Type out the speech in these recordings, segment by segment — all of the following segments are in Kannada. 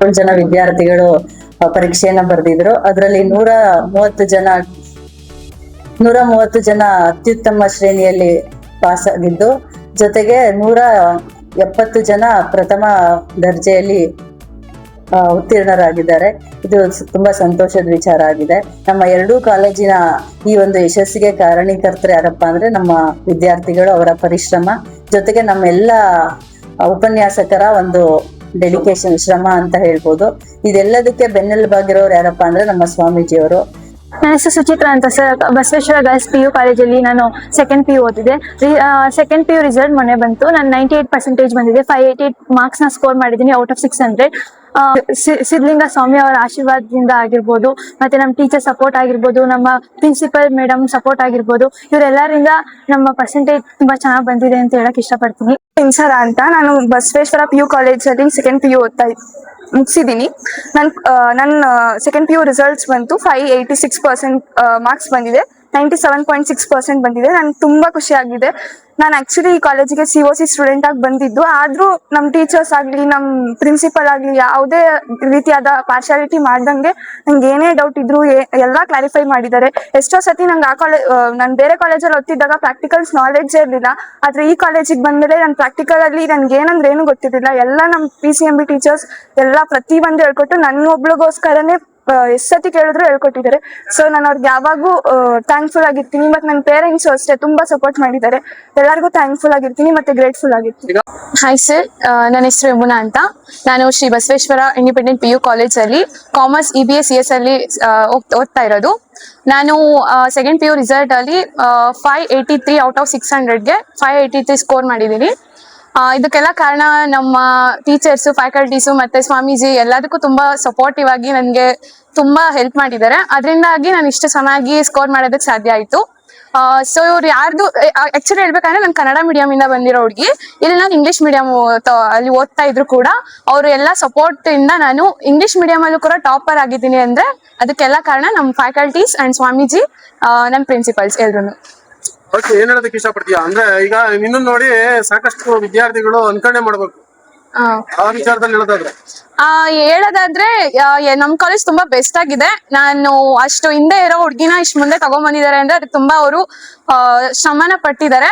7 ಜನ ವಿದ್ಯಾರ್ಥಿಗಳು ಪರೀಕ್ಷೆಯನ್ನ ಬರೆದಿದ್ರು. ಅದರಲ್ಲಿ 130 ಜನ ಅತ್ಯುತ್ತಮ ಶ್ರೇಣಿಯಲ್ಲಿ ಪಾಸ್ ಆಗಿದ್ದು, ಜೊತೆಗೆ 170 ಜನ ಪ್ರಥಮ ದರ್ಜೆಯಲ್ಲಿ ಉತ್ತೀರ್ಣರಾಗಿದ್ದಾರೆ. ಇದು ತುಂಬಾ ಸಂತೋಷದ ವಿಚಾರ ಆಗಿದೆ. ನಮ್ಮ ಎರಡೂ ಕಾಲೇಜಿನ ಈ ಒಂದು ಯಶಸ್ಸಿಗೆ ಕಾರಣೀಕರ್ತರು ಯಾರಪ್ಪ ಅಂದ್ರೆ ನಮ್ಮ ವಿದ್ಯಾರ್ಥಿಗಳು, ಅವರ ಪರಿಶ್ರಮ, ಜೊತೆಗೆ ನಮ್ಮೆಲ್ಲ ಉಪನ್ಯಾಸಕರ ಒಂದು ಡೆಡಿಕೇಶನ್, ಶ್ರಮ ಅಂತ ಹೇಳ್ಬೋದು. ಇದೆಲ್ಲದಕ್ಕೆ ಬೆನ್ನೆಲುಬಾಗಿರೋರು ಯಾರಪ್ಪ ಅಂದ್ರೆ ನಮ್ಮ ಸ್ವಾಮೀಜಿಯವರು. ನನ್ನ ಹೆಸರು ಸುಚಿತ್ರಾ ಅಂತ ಸರ್. ಬಸವೇಶ್ವರ ಗರ್ಲ್ಸ್ PU ಕಾಲೇಜಲ್ಲಿ ನಾನು ಸೆಕೆಂಡ್ PU ಓದಿದೆ. ಸೆಕೆಂಡ್ PU ರಿಸಲ್ಟ್ ಮೊನ್ನೆ ಬಂತು. ನಾನು 98% ಬಂದಿದೆ. 588 ಮಾರ್ಕ್ಸ್ನ ಸ್ಕೋರ್ ಮಾಡಿದ್ದೀನಿ ಔಟ್ ಆಫ್ 600. ಸಿದ್ಧಲಿಂಗ ಸ್ವಾಮಿ ಅವರ ಆಶೀರ್ವಾದದಿಂದ ಆಗಿರ್ಬೋದು, ಮತ್ತೆ ನಮ್ಮ ಟೀಚರ್ ಸಪೋರ್ಟ್ ಆಗಿರ್ಬೋದು, ನಮ್ಮ ಪ್ರಿನ್ಸಿಪಲ್ ಮೇಡಮ್ ಸಪೋರ್ಟ್ ಆಗಿರ್ಬೋದು, ಇವರೆಲ್ಲರಿಂದ ನಮ್ಮ ಪರ್ಸೆಂಟೇಜ್ ತುಂಬಾ ಚೆನ್ನಾಗಿ ಬಂದಿದೆ ಅಂತ ಹೇಳಕ್ ಇಷ್ಟಪಡ್ತೀನಿ. ಇನ್ಸರ ಅಂತ, ನಾನು ಬಸವೇಶ್ವರ PU ಕಾಲೇಜಲ್ಲಿ ಸೆಕೆಂಡ್ PU ಓದ್ತಾ ಮುಗಿಸಿದ್ದೀನಿ. ನನ್ನ ಸೆಕೆಂಡ್ PU ರಿಸಲ್ಟ್ಸ್ ಬಂತು. 586% ಮಾರ್ಕ್ಸ್ ಬಂದಿದೆ. 97.6% ಬಂದಿದೆ. ನನಗೆ ತುಂಬಾ ಖುಷಿ ಆಗಿದೆ. ನಾನು ಆಕ್ಚುಲಿ ಈ ಕಾಲೇಜಿಗೆ COC ಸ್ಟೂಡೆಂಟ್ ಆಗಿ ಬಂದಿದ್ದು, ಆದ್ರೂ ನಮ್ಮ ಟೀಚರ್ಸ್ ಆಗ್ಲಿ, ನಮ್ಮ ಪ್ರಿನ್ಸಿಪಲ್ ಆಗ್ಲಿ ಯಾವುದೇ ರೀತಿಯಾದ ಪಾರ್ಶಾಲಿಟಿ ಮಾಡ್ದಂಗೆ ನಂಗೆ ಏನೇ ಡೌಟ್ ಇದ್ರು ಎಲ್ಲ ಕ್ಲಾರಿಫೈ ಮಾಡಿದ್ದಾರೆ. ಎಷ್ಟೋ ಸತಿ ನಂಗೆ ನಾನು ಬೇರೆ ಕಾಲೇಜಲ್ಲಿ ಓದ್ತಿದ್ದಾಗ ಪ್ರಾಕ್ಟಿಕಲ್ಸ್ ನಾಲೆಡ್ಜ್ ಇರಲಿಲ್ಲ. ಆದ್ರೆ ಈ ಕಾಲೇಜಿಗೆ ಬಂದ್ಮೇಲೆ ನಾನು ಪ್ರಾಕ್ಟಿಕಲ್ ಅಲ್ಲಿ ನನ್ಗೆ ಏನಂದ್ರೆ ಏನು ಗೊತ್ತಿರಲಿಲ್ಲ. ಎಲ್ಲ ನಮ್ಮ PCMB ಟೀಚರ್ಸ್ ಎಲ್ಲ ಪ್ರತಿ ಒಂದು ಹೇಳ್ಕೊಟ್ಟು ನನ್ನೊಬ್ಳಿಗೋಸ್ಕರನೇ ಎಷ್ಟು ಸತಿ ಕೇಳಿದ್ರು ಹೇಳ್ಕೊಟ್ಟಿದ್ದಾರೆ. ಸೊ ನಾನು ಅವ್ರಿಗೆ ಯಾವಾಗೂ ಥ್ಯಾಂಕ್ಫುಲ್ ಆಗಿರ್ತೀನಿ. ಮತ್ತೆ ನನ್ನ ಪೇರೆಂಟ್ಸ್ ಅಷ್ಟೇ ತುಂಬಾ ಸಪೋರ್ಟ್ ಮಾಡಿದ್ದಾರೆ. ಎಲ್ಲರಿಗೂ ಥ್ಯಾಂಕ್ಫುಲ್ ಆಗಿರ್ತೀನಿ ಮತ್ತೆ ಗ್ರೇಟ್ಫುಲ್ ಆಗಿರ್ತೀನಿ. ಹಾಯ್ ಸರ್, ನನ್ನ ಹೆಸರು ಯಮುನಾ ಅಂತ. ನಾನು ಶ್ರೀ ಬಸವೇಶ್ವರ ಇಂಡಿಪೆಂಡೆಂಟ್ PU ಕಾಲೇಜಲ್ಲಿ ಕಾಮರ್ಸ್ EBA CS ಅಲ್ಲಿ ಓದ್ತಾ ಇರೋದು. ನಾನು ಸೆಕೆಂಡ್ PU ರಿಸಲ್ಟ್ ಅಲ್ಲಿ 583 ಔಟ್ ಆಫ್ 600ಗೆ 583 ಸ್ಕೋರ್ ಮಾಡಿದ್ದೀನಿ. ಇದಕ್ಕೆಲ್ಲ ಕಾರಣ ನಮ್ಮ ಟೀಚರ್ಸು, ಫ್ಯಾಕಲ್ಟೀಸು ಮತ್ತೆ ಸ್ವಾಮೀಜಿ ಎಲ್ಲದಕ್ಕೂ ತುಂಬಾ ಸಪೋರ್ಟಿವ್ ಆಗಿ ನನಗೆ ತುಂಬಾ ಹೆಲ್ಪ್ ಮಾಡಿದ್ದಾರೆ. ಅದರಿಂದಾಗಿ ನಾನು ಇಷ್ಟು ಚೆನ್ನಾಗಿ ಸ್ಕೋರ್ ಮಾಡೋದಕ್ಕೆ ಸಾಧ್ಯ ಆಯಿತು. ಸೊ ಇವ್ರು ಯಾರ್ದು ಆಕ್ಚುಲಿ ಹೇಳ್ಬೇಕಂದ್ರೆ ನಾನು ಕನ್ನಡ ಮೀಡಿಯಂ ಇಂದ ಬಂದಿರೋ ಹುಡುಗಿ. ಇಲ್ಲಿ ನಾನು ಇಂಗ್ಲಿಷ್ ಮೀಡಿಯಂ ಅಲ್ಲಿ ಓದ್ತಾ ಇದ್ರು ಕೂಡ ಅವರು ಎಲ್ಲ ಸಪೋರ್ಟ್ ಇಂದ ನಾನು ಇಂಗ್ಲಿಷ್ ಮೀಡಿಯಂ ಅಲ್ಲೂ ಕೂಡ ಟಾಪರ್ ಆಗಿದ್ದೀನಿ. ಅಂದ್ರೆ ಅದಕ್ಕೆಲ್ಲ ಕಾರಣ ನಮ್ಮ ಫ್ಯಾಕಲ್ಟೀಸ್ ಅಂಡ್ ಸ್ವಾಮೀಜಿ, ನನ್ನ ಪ್ರಿನ್ಸಿಪಲ್ಸ್ ಎಲ್ರು. ಓಕೆ, ಏನ್ ಹೇಳೋದಕ್ಕೆ ಇಷ್ಟಪಡ್ತೀಯಾ ಅಂದ್ರೆ ಈಗ ನಿನ್ನ ನೋಡಿ ಸಾಕಷ್ಟು ವಿದ್ಯಾರ್ಥಿಗಳು ಅನ್ಕರಣೆ ಮಾಡ್ಬೇಕು ಆ ವಿಚಾರದಲ್ಲಿ ಹೇಳೋದಾದ್ರೆ ನಮ್ ಕಾಲೇಜ್ ತುಂಬಾ ಬೆಸ್ಟ್ ಆಗಿದೆ. ನಾನು ಅಷ್ಟು ಹಿಂದೆ ಇರೋ ಹುಡ್ಗಿನ ಇಷ್ಟು ಮುಂದೆ ತಗೊಂಡ್ ಬಂದಿದ್ದಾರೆ ಅಂದ್ರೆ ಅದಕ್ಕೆ ತುಂಬಾ ಅವರು ಶ್ರಮನ ಪಟ್ಟಿದ್ದಾರೆ.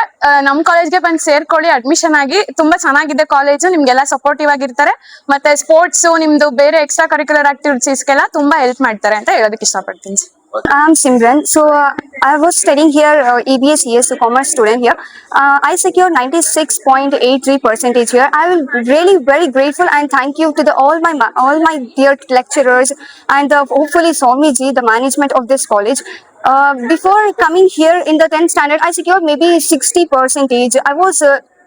ನಮ್ ಕಾಲೇಜ್ಗೆ ಬಂದು ಸೇರ್ಕೊಳ್ಳಿ, ಅಡ್ಮಿಷನ್ ಆಗಿ. ತುಂಬಾ ಚೆನ್ನಾಗಿದೆ ಕಾಲೇಜು, ನಿಮ್ಗೆಲ್ಲ ಸಪೋರ್ಟಿವ್ ಆಗಿರ್ತಾರೆ. ಮತ್ತೆ ಸ್ಪೋರ್ಟ್ಸ್, ನಿಮ್ದು ಬೇರೆ ಎಕ್ಸ್ಟ್ರಾ ಕರಿಕ್ಯುಲರ್ ಆಕ್ಟಿವಿಟೀಸ್ಗೆಲ್ಲ ತುಂಬಾ ಹೆಲ್ಪ್ ಮಾಡ್ತಾರೆ ಅಂತ ಹೇಳೋದಕ್ಕೆ ಇಷ್ಟಪಡ್ತೀನಿ. I'm Simran. So I was studying here EBA CS, commerce student here. I secured 96.83% here. I will really very grateful and thank you to all my dear lecturers and hopefully Swamiji, the management of this college. Before coming here in the 10th standard, I secured maybe 60%. I was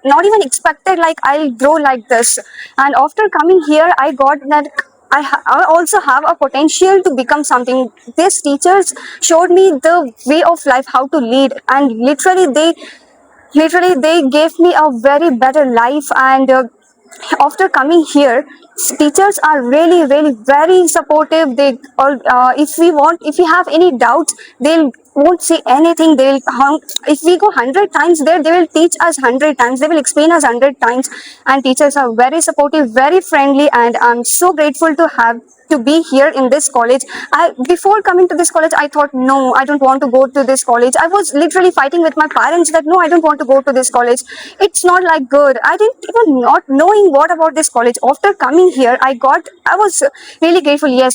not even expected like I'll grow like this, and after coming here I got that I also have a potential to become something. These teachers showed me the way of life, how to lead, and literally they gave me a very better life. And after coming here, teachers are really very supportive. They all if we have any doubts, they'll won't say anything. If we go 100 times there, they will teach us 100 times. They will explain us 100 times. And teachers are very supportive, very friendly, and I'm so grateful to be here in this college. Before coming to this college, I thought, no, I don't want to go to this college. I was literally fighting with my parents that no, I don't want to go to this college. It's not like good. I didn't even not knowing what about this college. After coming here, I was really grateful. Yes,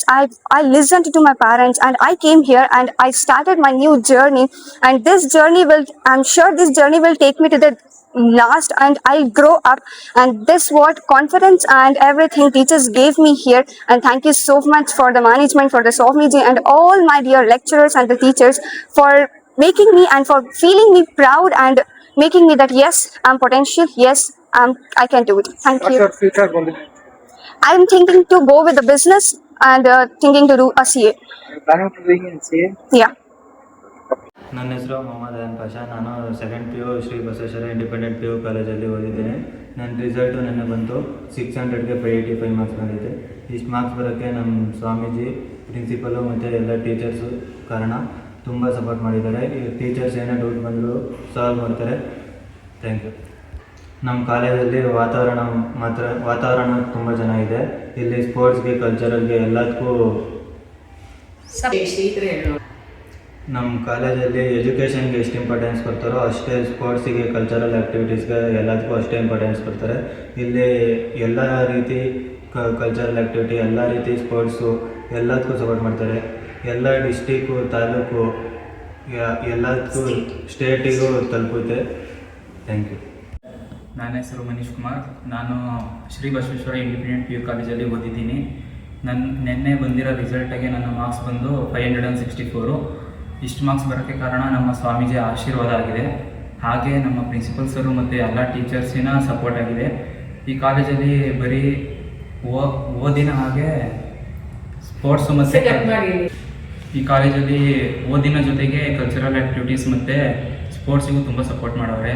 I listened to my parents and I came here and I started my new journey. And I'm sure this journey will take me to the last, and I'll grow up. And this what confidence and everything teachers gave me here. And thank you so much for the management, for the Swamiji and all my dear lecturers and the teachers for making me and for feeling me proud and making me that yes, I'm potential, yes, I can do it. Thank you. What's your future goal? I'm thinking to go with the business and thinking to do a CA. Planning to doing in CA? Yeah. ನನ್ನ ಹೆಸರು ಮೊಹಮ್ಮದ್ ಅಯನ್ ಪಾಷಾ. ನಾನು second PU Shri Basaveshwara independent PU ಕಾಲೇಜಲ್ಲಿ ಓದಿದ್ದೇನೆ. ನನ್ನ ರಿಸಲ್ಟು ನೆನ್ನೆ ಬಂತು. 600ಗೆ 585 ಮಾರ್ಕ್ಸ್ ಬಂದಿದೆ. ಇಷ್ಟು ಮಾರ್ಕ್ಸ್ ಬರೋಕ್ಕೆ ನಮ್ಮ ಸ್ವಾಮೀಜಿ, ಪ್ರಿನ್ಸಿಪಲು ಮತ್ತು ಎಲ್ಲ ಟೀಚರ್ಸು ಕಾರಣ. ತುಂಬ ಸಪೋರ್ಟ್ ಮಾಡಿದ್ದಾರೆ. ಈ ಟೀಚರ್ಸ್ ಏನೇ ಡೌಟ್ ಬಂದರೂ ಸಾಲ್ವ್ ಮಾಡ್ತಾರೆ. Thank you. ನಮ್ಮ ಕಾಲೇಜಲ್ಲಿ ವಾತಾವರಣ ತುಂಬ ಚೆನ್ನಾಗಿದೆ. ಇಲ್ಲಿ ಸ್ಪೋರ್ಟ್ಸ್ಗೆ ಕಲ್ಚರಲ್ಗೆ ಎಲ್ಲದಕ್ಕೂ ನಮ್ಮ ಕಾಲೇಜಲ್ಲಿ ಎಜುಕೇಷನ್ಗೆ ಎಷ್ಟು ಇಂಪಾರ್ಟೆನ್ಸ್ ಕೊಡ್ತಾರೋ ಅಷ್ಟೇ ಸ್ಪೋರ್ಟ್ಸಿಗೆ ಕಲ್ಚರಲ್ ಆ್ಯಕ್ಟಿವಿಟೀಸ್ಗೆ ಎಲ್ಲದಕ್ಕೂ ಅಷ್ಟೇ ಇಂಪಾರ್ಟೆನ್ಸ್ ಕೊಡ್ತಾರೆ. ಇಲ್ಲಿ ಎಲ್ಲ ರೀತಿ ಕಲ್ಚರಲ್ ಆ್ಯಕ್ಟಿವಿಟಿ, ಎಲ್ಲ ರೀತಿ ಸ್ಪೋರ್ಟ್ಸು ಎಲ್ಲದಕ್ಕೂ ಸಪೋರ್ಟ್ ಮಾಡ್ತಾರೆ. ಎಲ್ಲ ಡಿಸ್ಟಿಕ್ಕು, ತಾಲೂಕು ಎಲ್ಲದಕ್ಕೂ ಸ್ಟೇಟಿಗೂ ತಲುಪುತ್ತೆ. Thank you. ನನ್ನ ಹೆಸರು ಮನೀಶ್ ಕುಮಾರ್. ನಾನು ಶ್ರೀ ಬಸವೇಶ್ವರ ಇಂಡಿಪೆಂಡೆಂಟ್ PU ಕಾಲೇಜಲ್ಲಿ ಓದಿದ್ದೀನಿ. ನಿನ್ನೆ ಬಂದಿರೋ ರಿಸಲ್ಟಿಗೆ ನನ್ನ ಮಾರ್ಕ್ಸ್ ಬಂದು 564. ಇಷ್ಟು ಮಾರ್ಕ್ಸ್ ಬರೋಕ್ಕೆ ಕಾರಣ ನಮ್ಮ ಸ್ವಾಮೀಜಿ ಆಶೀರ್ವಾದ ಆಗಿದೆ. ಹಾಗೆ ನಮ್ಮ ಪ್ರಿನ್ಸಿಪಲ್ ಸರು ಮತ್ತು ಎಲ್ಲ ಟೀಚರ್ಸಿನ ಸಪೋರ್ಟ್ ಆಗಿದೆ. ಈ ಕಾಲೇಜಲ್ಲಿ ಬರೀ ಓದಿನ ಹಾಗೆ ಸ್ಪೋರ್ಟ್ಸು ಮತ್ತು ಈ ಕಾಲೇಜಲ್ಲಿ ಓದಿನ ಜೊತೆಗೆ ಕಲ್ಚರಲ್ ಆ್ಯಕ್ಟಿವಿಟೀಸ್ ಮತ್ತು ಸ್ಪೋರ್ಟ್ಸಿಗೂ ತುಂಬ ಸಪೋರ್ಟ್ ಮಾಡವ್ರೆ.